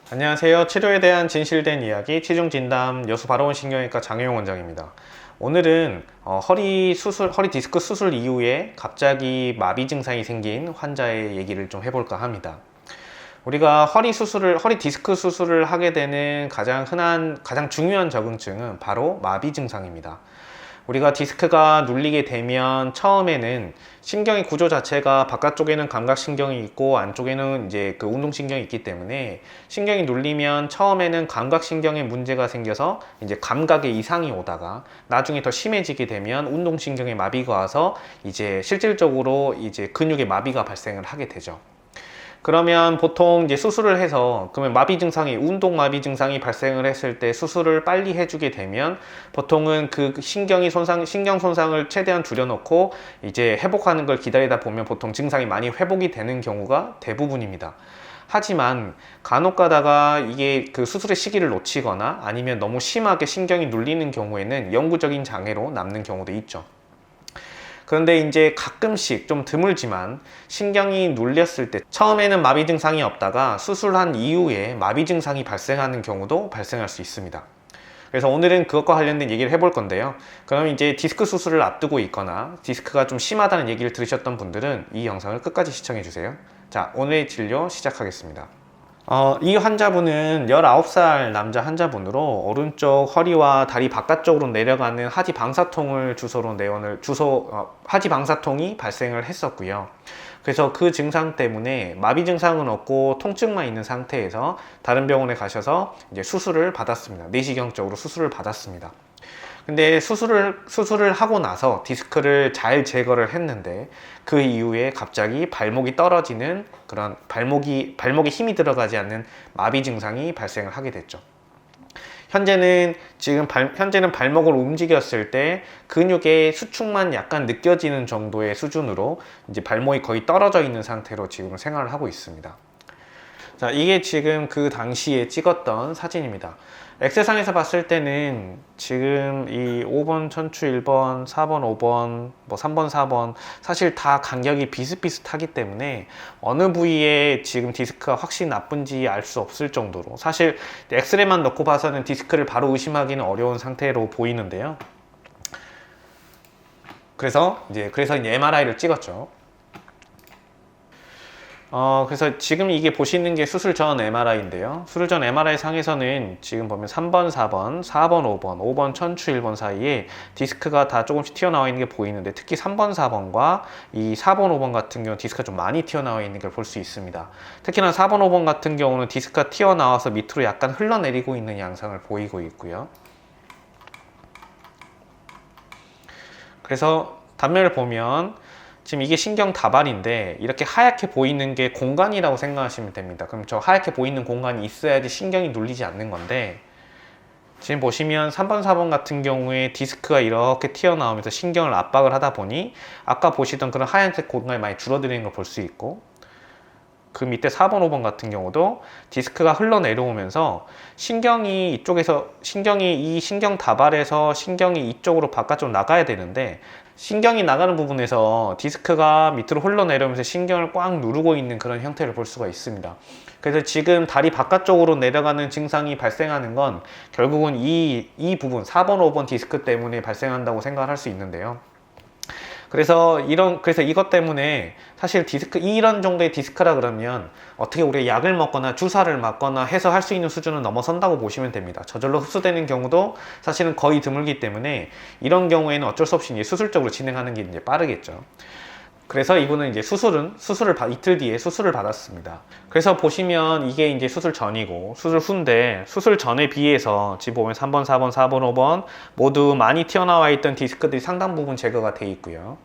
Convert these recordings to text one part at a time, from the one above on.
안녕하세요. 치료에 대한 진실된 이야기 치중진담 여수 바로원 신경외과 장혜용 원장입니다. 오늘은 허리 디스크 수술 이후에 갑자기 마비 증상이 생긴 환자의 얘기를 좀 해볼까 합니다. 우리가 허리 디스크 수술을 하게 되는 가장 중요한 적응증은 바로 마비 증상입니다. 우리가 디스크가 눌리게 되면 처음에는 신경의 구조 자체가 바깥쪽에는 감각신경이 있고 안쪽에는 이제 그 운동신경이 있기 때문에 신경이 눌리면 처음에는 감각신경에 문제가 생겨서 이제 감각에 이상이 오다가 나중에 더 심해지게 되면 운동신경에 마비가 와서 이제 실질적으로 이제 근육에 마비가 발생을 하게 되죠. 그러면 보통 이제 수술을 해서 그러면 운동 마비 증상이 발생을 했을 때 수술을 빨리 해주게 되면 보통은 그 신경 손상을 최대한 줄여놓고 이제 회복하는 걸 기다리다 보면 보통 증상이 많이 회복이 되는 경우가 대부분입니다. 하지만 간혹 가다가 이게 그 수술의 시기를 놓치거나 아니면 너무 심하게 신경이 눌리는 경우에는 영구적인 장애로 남는 경우도 있죠. 그런데 이제 가끔씩 좀 드물지만 신경이 눌렸을 때 처음에는 마비 증상이 없다가 수술한 이후에 마비 증상이 발생하는 경우도 발생할 수 있습니다. 그래서 오늘은 그것과 관련된 얘기를 해볼 건데요. 그럼 이제 디스크 수술을 앞두고 있거나 디스크가 좀 심하다는 얘기를 들으셨던 분들은 이 영상을 끝까지 시청해 주세요. 자, 오늘의 진료 시작하겠습니다. 이 환자분은 19살 남자 환자분으로 오른쪽 허리와 다리 바깥쪽으로 내려가는 하지 방사통을 하지 방사통이 발생을 했었고요. 그래서 그 증상 때문에 마비 증상은 없고 통증만 있는 상태에서 다른 병원에 가셔서 이제 수술을 받았습니다. 내시경적으로 수술을 받았습니다. 근데 수술을 하고 나서 디스크를 잘 제거를 했는데 그 이후에 갑자기 발목이 떨어지는 그런 발목에 힘이 들어가지 않는 마비 증상이 발생을 하게 됐죠. 현재는 발목을 움직였을 때 근육의 수축만 약간 느껴지는 정도의 수준으로 이제 발목이 거의 떨어져 있는 상태로 지금 생활을 하고 있습니다. 자, 이게 지금 그 당시에 찍었던 사진입니다. 엑스상에서 봤을 때는 지금 이 5번 천추 1번, 4번 5번, 뭐 3번 4번 사실 다 간격이 비슷비슷하기 때문에 어느 부위에 지금 디스크가 확실히 나쁜지 알 수 없을 정도로 사실 엑스레이만 넣고 봐서는 디스크를 바로 의심하기는 어려운 상태로 보이는데요. 그래서 이제 MRI를 찍었죠. 그래서 지금 이게 보시는 게 수술 전 MRI인데요. 수술 전 MRI 상에서는 지금 보면 3번, 4번, 4번, 5번, 5번 천추 1번 사이에 디스크가 다 조금씩 튀어나와 있는 게 보이는데 특히 3번, 4번과 이 4번, 5번 같은 경우는 디스크가 좀 많이 튀어나와 있는 걸 볼 수 있습니다. 특히나 4번, 5번 같은 경우는 디스크가 튀어나와서 밑으로 약간 흘러내리고 있는 양상을 보이고 있고요. 그래서 단면을 보면 지금 이게 신경 다발인데 이렇게 하얗게 보이는 게 공간이라고 생각하시면 됩니다. 그럼 저 하얗게 보이는 공간이 있어야지 신경이 눌리지 않는 건데 지금 보시면 3번, 4번 같은 경우에 디스크가 이렇게 튀어나오면서 신경을 압박을 하다 보니 아까 보시던 그런 하얀색 공간이 많이 줄어드는 걸 볼 수 있고 그 밑에 4번, 5번 같은 경우도 디스크가 흘러내려오면서 신경이 이 신경 다발에서 신경이 이쪽으로 바깥쪽으로 나가야 되는데 신경이 나가는 부분에서 디스크가 밑으로 흘러내려오면서 신경을 꽉 누르고 있는 그런 형태를 볼 수가 있습니다. 그래서 지금 다리 바깥쪽으로 내려가는 증상이 발생하는 건 결국은 이 부분 4번, 5번 디스크 때문에 발생한다고 생각을 할 수 있는데요. 그래서 이것 때문에 사실 이런 정도의 디스크라 그러면 어떻게 우리가 약을 먹거나 주사를 맞거나 해서 할 수 있는 수준은 넘어선다고 보시면 됩니다. 저절로 흡수되는 경우도 사실은 거의 드물기 때문에 이런 경우에는 어쩔 수 없이 이제 수술적으로 진행하는 게 이제 빠르겠죠. 그래서 이분은 이제 이틀 뒤에 수술을 받았습니다. 그래서 보시면 이게 이제 수술 전이고 수술 후인데 수술 전에 비해서 지금 보면 3번, 4번, 4번, 5번 모두 많이 튀어나와 있던 디스크들이 상당 부분 제거가 되어 있고요.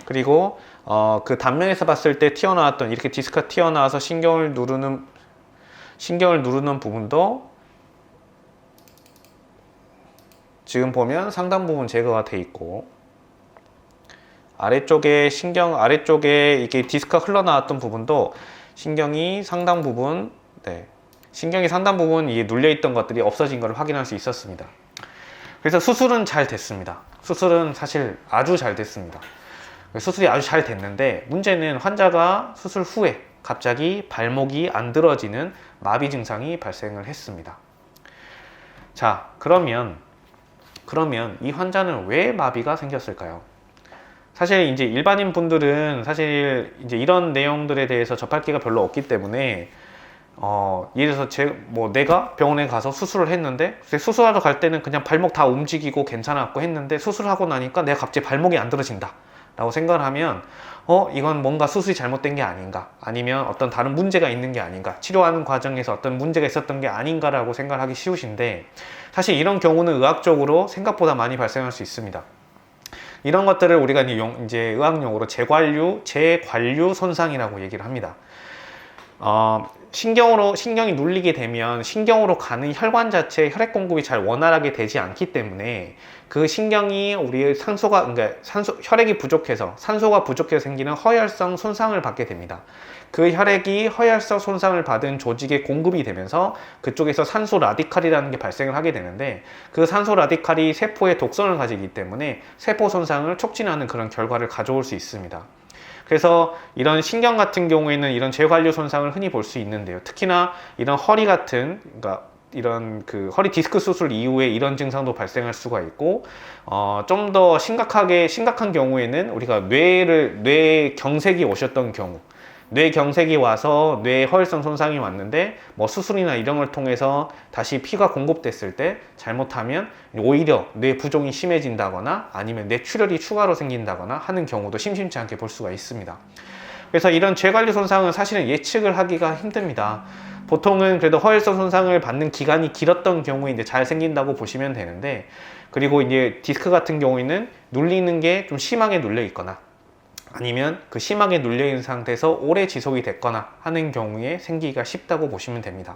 그리고 그 단면에서 봤을 때 튀어나왔던 이렇게 디스크가 튀어나와서 신경을 누르는 부분도 지금 보면 상당 부분 제거가 돼 있고 아래쪽에 이렇게 디스크가 흘러나왔던 부분도 신경이 상당 부분 이게 눌려있던 것들이 없어진 것을 확인할 수 있었습니다. 그래서 수술은 잘 됐습니다. 수술은 사실 아주 잘 됐습니다. 수술이 아주 잘 됐는데 문제는 환자가 수술 후에 갑자기 발목이 안 들어지는 마비 증상이 발생을 했습니다. 자, 그러면 이 환자는 왜 마비가 생겼을까요? 사실 이제 일반인 분들은 사실 이제 이런 내용들에 대해서 접할 기회가 별로 없기 때문에 예를 들어서 내가 병원에 가서 수술을 했는데 수술하러 갈 때는 그냥 발목 다 움직이고 괜찮았고 했는데 수술하고 나니까 내가 갑자기 발목이 안 들어진다 라고 생각을 하면 이건 뭔가 수술이 잘못된 게 아닌가, 아니면 어떤 다른 문제가 있는 게 아닌가, 치료하는 과정에서 어떤 문제가 있었던 게 아닌가 라고 생각하기 쉬우신데, 사실 이런 경우는 의학적으로 생각보다 많이 발생할 수 있습니다. 이런 것들을 우리가 이제 의학용어로 재관류 손상이라고 얘기를 합니다. 신경이 눌리게 되면 신경으로 가는 혈관 자체에 혈액 공급이 잘 원활하게 되지 않기 때문에 그 신경이 우리의 혈액이 부족해서 산소가 부족해서 생기는 허혈성 손상을 받게 됩니다. 그 혈액이 허혈성 손상을 받은 조직에 공급이 되면서 그쪽에서 산소 라디칼이라는 게 발생을 하게 되는데, 그 산소 라디칼이 세포에 독성을 가지기 때문에 세포 손상을 촉진하는 그런 결과를 가져올 수 있습니다. 그래서 이런 신경 같은 경우에는 이런 재관류 손상을 흔히 볼 수 있는데요. 특히나 이런 허리 같은, 이런 허리 디스크 수술 이후에 이런 증상도 발생할 수가 있고, 좀 더 심각한 경우에는 우리가 뇌 경색이 오셨던 경우, 뇌 경색이 와서 뇌 허혈성 손상이 왔는데 수술이나 이런 걸 통해서 다시 피가 공급됐을 때 잘못하면 오히려 뇌 부종이 심해진다거나 아니면 뇌출혈이 추가로 생긴다거나 하는 경우도 심심치 않게 볼 수가 있습니다. 그래서 이런 재관류 손상은 사실은 예측을 하기가 힘듭니다. 보통은 그래도 허혈성 손상을 받는 기간이 길었던 경우에 이제 잘 생긴다고 보시면 되는데, 그리고 이제 디스크 같은 경우에는 눌리는 게 좀 심하게 눌려 있거나 아니면 그 심하게 눌려있는 상태에서 오래 지속이 됐거나 하는 경우에 생기기가 쉽다고 보시면 됩니다.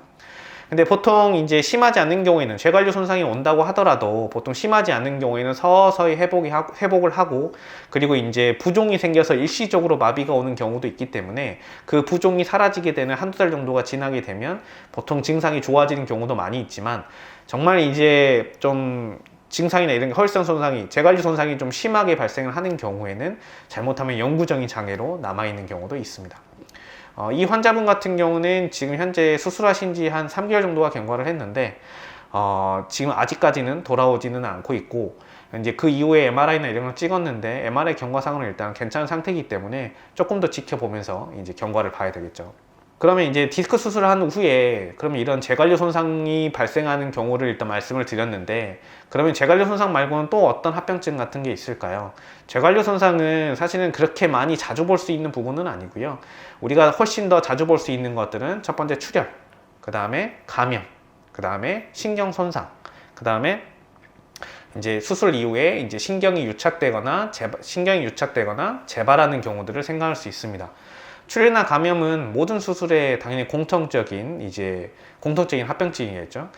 근데 보통 이제 심하지 않은 경우에는, 재관류 손상이 온다고 하더라도 보통 심하지 않은 경우에는 서서히 회복을 하고, 그리고 이제 부종이 생겨서 일시적으로 마비가 오는 경우도 있기 때문에 그 부종이 사라지게 되는 한두 달 정도가 지나게 되면 보통 증상이 좋아지는 경우도 많이 있지만, 정말 이제 좀 증상이나 이런 허혈성 손상이, 재관류 손상이 좀 심하게 발생을 하는 경우에는 잘못하면 영구적인 장애로 남아있는 경우도 있습니다. 이 환자분 같은 경우는 지금 현재 수술하신 지 한 3개월 정도가 경과를 했는데, 지금 아직까지는 돌아오지는 않고 있고, 이제 그 이후에 MRI나 이런 걸 찍었는데 MRI 경과상으로 일단 괜찮은 상태이기 때문에 조금 더 지켜보면서 이제 경과를 봐야 되겠죠. 그러면 이제 디스크 수술을 한 후에 그러면 이런 재관류 손상이 발생하는 경우를 일단 말씀을 드렸는데, 그러면 재관류 손상 말고는 또 어떤 합병증 같은 게 있을까요? 재관류 손상은 사실은 그렇게 많이 자주 볼 수 있는 부분은 아니고요. 우리가 훨씬 더 자주 볼 수 있는 것들은 첫 번째 출혈, 그 다음에 감염, 그 다음에 신경 손상, 그 다음에 이제 수술 이후에 이제 신경이 유착되거나 재발하는 경우들을 생각할 수 있습니다. 출혈이나 감염은 모든 수술에 당연히 공통적인 합병증이겠죠.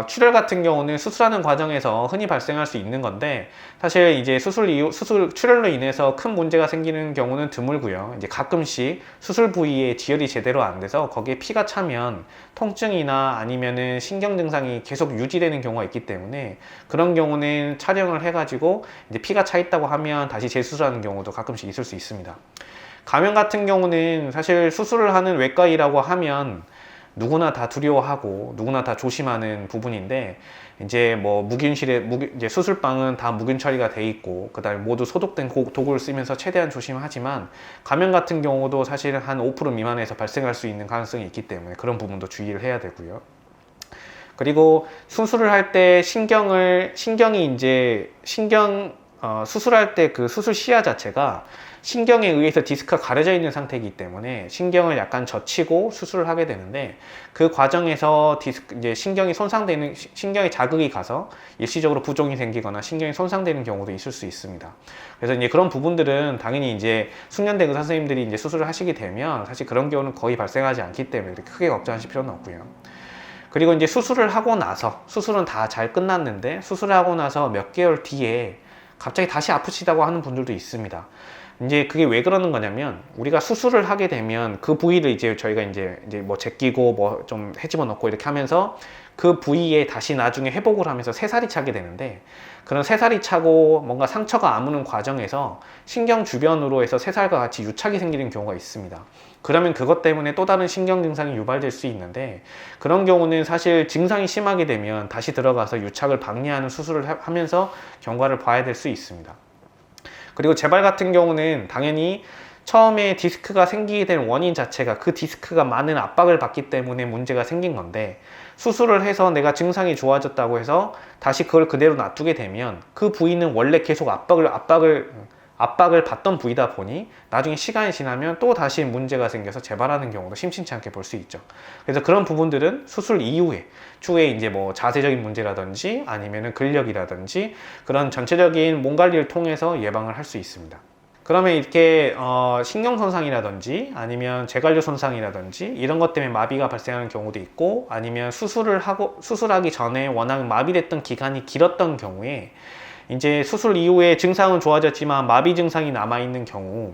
출혈 같은 경우는 수술하는 과정에서 흔히 발생할 수 있는 건데, 사실 이제 출혈로 인해서 큰 문제가 생기는 경우는 드물고요. 이제 가끔씩 수술 부위에 지혈이 제대로 안 돼서 거기에 피가 차면 통증이나 아니면은 신경 증상이 계속 유지되는 경우가 있기 때문에, 그런 경우는 촬영을 해가지고 이제 피가 차 있다고 하면 다시 재수술하는 경우도 가끔씩 있을 수 있습니다. 감염 같은 경우는 사실 수술을 하는 외과의라고 하면 누구나 다 두려워하고 누구나 다 조심하는 부분인데, 이제 이제 수술방은 다 무균 처리가 돼 있고 그다음에 모두 소독된 도구를 쓰면서 최대한 조심하지만, 감염 같은 경우도 사실은 한 5% 미만에서 발생할 수 있는 가능성이 있기 때문에 그런 부분도 주의를 해야 되고요. 그리고 수술을 할 때 수술할 때 그 수술 시야 자체가 신경에 의해서 디스크가 가려져 있는 상태이기 때문에 신경을 약간 젖히고 수술을 하게 되는데, 그 과정에서 이제 신경이 자극이 가서 일시적으로 부종이 생기거나 신경이 손상되는 경우도 있을 수 있습니다. 그래서 이제 그런 부분들은 당연히 이제 숙련된 의사 선생님들이 이제 수술을 하시게 되면 사실 그런 경우는 거의 발생하지 않기 때문에 그렇게 크게 걱정하실 필요는 없고요. 그리고 이제 수술은 다 잘 끝났는데 수술을 하고 나서 몇 개월 뒤에 갑자기 다시 아프시다고 하는 분들도 있습니다. 이제 그게 왜 그러는 거냐면, 우리가 수술을 하게 되면 그 부위를 이제 저희가 이제 뭐 제끼고 뭐 좀 헤집어 넣고 이렇게 하면서 그 부위에 다시 나중에 회복을 하면서 새살이 차게 되는데, 그런 새살이 차고 뭔가 상처가 아무는 과정에서 신경 주변으로 해서 새살과 같이 유착이 생기는 경우가 있습니다. 그러면 그것 때문에 또 다른 신경 증상이 유발될 수 있는데, 그런 경우는 사실 증상이 심하게 되면 다시 들어가서 유착을 방지하는 수술을 하면서 경과를 봐야 될 수 있습니다. 그리고 재발 같은 경우는 당연히 처음에 디스크가 생기게 된 원인 자체가 그 디스크가 많은 압박을 받기 때문에 문제가 생긴 건데, 수술을 해서 내가 증상이 좋아졌다고 해서 다시 그걸 그대로 놔두게 되면 그 부위는 원래 계속 압박을 받던 부위다 보니 나중에 시간이 지나면 또 다시 문제가 생겨서 재발하는 경우도 심심치 않게 볼 수 있죠. 그래서 그런 부분들은 수술 이후에 추후에 이제 뭐 자세적인 문제라든지 아니면은 근력이라든지 그런 전체적인 몸 관리를 통해서 예방을 할 수 있습니다. 그러면 이렇게 신경손상이라든지 아니면 재관료 손상이라든지 이런 것 때문에 마비가 발생하는 경우도 있고, 아니면 수술하기 전에 워낙 마비됐던 기간이 길었던 경우에 이제 수술 이후에 증상은 좋아졌지만 마비 증상이 남아있는 경우,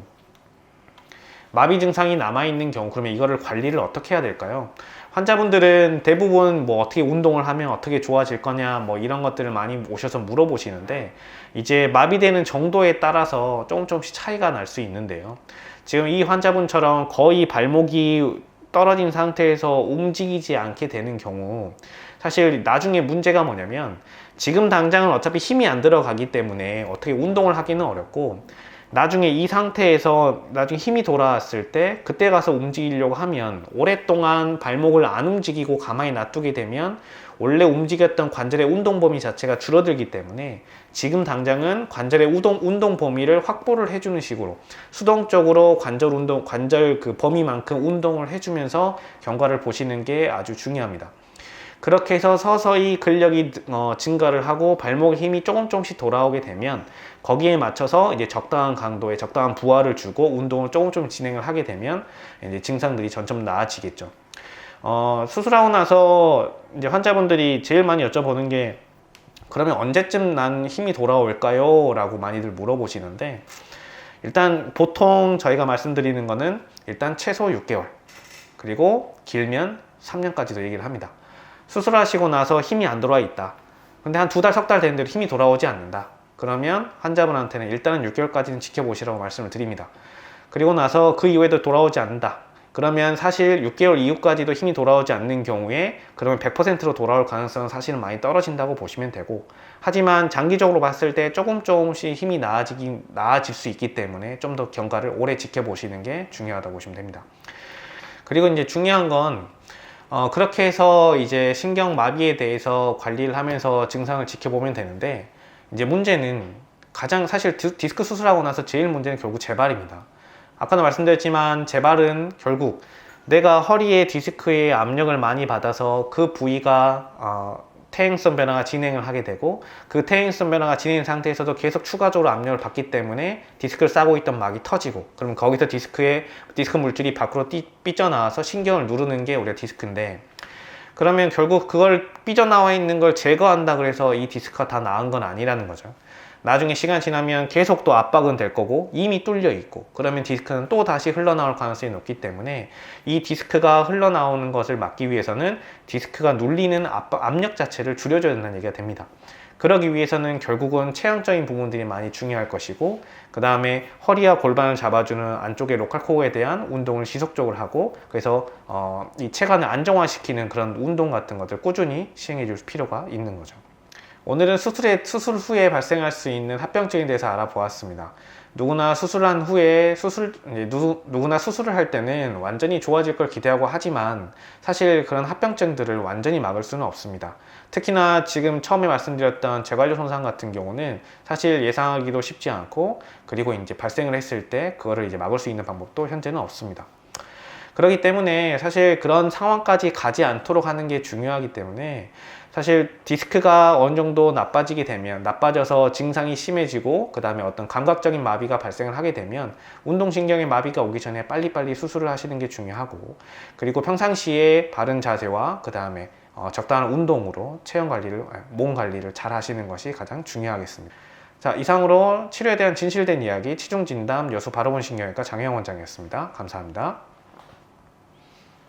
그러면 이거를 관리를 어떻게 해야 될까요? 환자분들은 대부분 뭐 어떻게 운동을 하면 어떻게 좋아질 거냐 뭐 이런 것들을 많이 오셔서 물어보시는데, 이제 마비되는 정도에 따라서 조금씩 차이가 날 수 있는데요. 지금 이 환자분처럼 거의 발목이 떨어진 상태에서 움직이지 않게 되는 경우, 사실 나중에 문제가 뭐냐면, 지금 당장은 어차피 힘이 안 들어가기 때문에 어떻게 운동을 하기는 어렵고, 나중에 이 상태에서 나중에 힘이 돌아왔을 때 그때 가서 움직이려고 하면 오랫동안 발목을 안 움직이고 가만히 놔두게 되면 원래 움직였던 관절의 운동 범위 자체가 줄어들기 때문에 지금 당장은 관절의 운동 범위를 확보를 해주는 식으로 수동적으로 관절 그 범위만큼 운동을 해주면서 경과를 보시는 게 아주 중요합니다. 그렇게 해서 서서히 근력이 증가를 하고 발목 힘이 조금씩 돌아오게 되면 거기에 맞춰서 이제 적당한 강도에 적당한 부하를 주고 운동을 조금 진행을 하게 되면 이제 증상들이 점점 나아지겠죠. 수술하고 나서 이제 환자분들이 제일 많이 여쭤보는 게, 그러면 언제쯤 난 힘이 돌아올까요? 라고 많이들 물어보시는데, 일단 보통 저희가 말씀드리는 거는 일단 최소 6개월, 그리고 길면 3년까지도 얘기를 합니다. 수술하시고 나서 힘이 안 돌아와 있다. 근데 한 2달, 석 달 됐는데도 힘이 돌아오지 않는다. 그러면 환자분한테는 일단은 6개월까지는 지켜보시라고 말씀을 드립니다. 그리고 나서 그 이후에도 돌아오지 않는다. 그러면 사실 6개월 이후까지도 힘이 돌아오지 않는 경우에 그러면 100%로 돌아올 가능성은 사실은 많이 떨어진다고 보시면 되고, 하지만 장기적으로 봤을 때 조금씩 힘이 나아질 수 있기 때문에 좀 더 경과를 오래 지켜보시는 게 중요하다고 보시면 됩니다. 그리고 이제 중요한 건 그렇게 해서 이제 신경마비에 대해서 관리를 하면서 증상을 지켜보면 되는데, 이제 문제는 사실 디스크 수술하고 나서 제일 문제는 결국 재발입니다. 아까도 말씀드렸지만 재발은 결국 내가 허리에 디스크에 압력을 많이 받아서 그 부위가 퇴행성 변화가 진행을 하게 되고, 그 퇴행성 변화가 진행 상태에서도 계속 추가적으로 압력을 받기 때문에 디스크를 싸고 있던 막이 터지고, 그럼 거기서 디스크 물질이 밖으로 삐져나와서 신경을 누르는 게 우리가 디스크인데, 그러면 결국 그걸 삐져나와 있는 걸 제거한다 그래서 이 디스크가 다 나은 건 아니라는 거죠. 나중에 시간 지나면 계속 또 압박은 될 거고 이미 뚫려 있고, 그러면 디스크는 또 다시 흘러나올 가능성이 높기 때문에 이 디스크가 흘러나오는 것을 막기 위해서는 디스크가 눌리는 압력 자체를 줄여줘야 된다는 얘기가 됩니다. 그러기 위해서는 결국은 체형적인 부분들이 많이 중요할 것이고, 그 다음에 허리와 골반을 잡아주는 안쪽의 로컬코어에 대한 운동을 지속적으로 하고, 그래서 이 체관을 안정화시키는 그런 운동 같은 것들 꾸준히 시행해 줄 필요가 있는 거죠. 오늘은 수술 후에 발생할 수 있는 합병증에 대해서 알아보았습니다. 누구나 수술한 후에 누구나 수술을 할 때는 완전히 좋아질 걸 기대하고 하지만 사실 그런 합병증들을 완전히 막을 수는 없습니다. 특히나 지금 처음에 말씀드렸던 재관료 손상 같은 경우는 사실 예상하기도 쉽지 않고, 그리고 이제 발생을 했을 때 그거를 이제 막을 수 있는 방법도 현재는 없습니다. 그렇기 때문에 사실 그런 상황까지 가지 않도록 하는 게 중요하기 때문에, 사실 디스크가 어느 정도 나빠져서 증상이 심해지고 그 다음에 어떤 감각적인 마비가 발생을 하게 되면 운동신경의 마비가 오기 전에 빨리빨리 수술을 하시는 게 중요하고, 그리고 평상시에 바른 자세와 그 다음에 적당한 운동으로 몸 관리를 잘 하시는 것이 가장 중요하겠습니다. 자, 이상으로 치료에 대한 진실된 이야기, 치중진담, 여수 바로본 신경외과 장혜영 원장이었습니다. 감사합니다.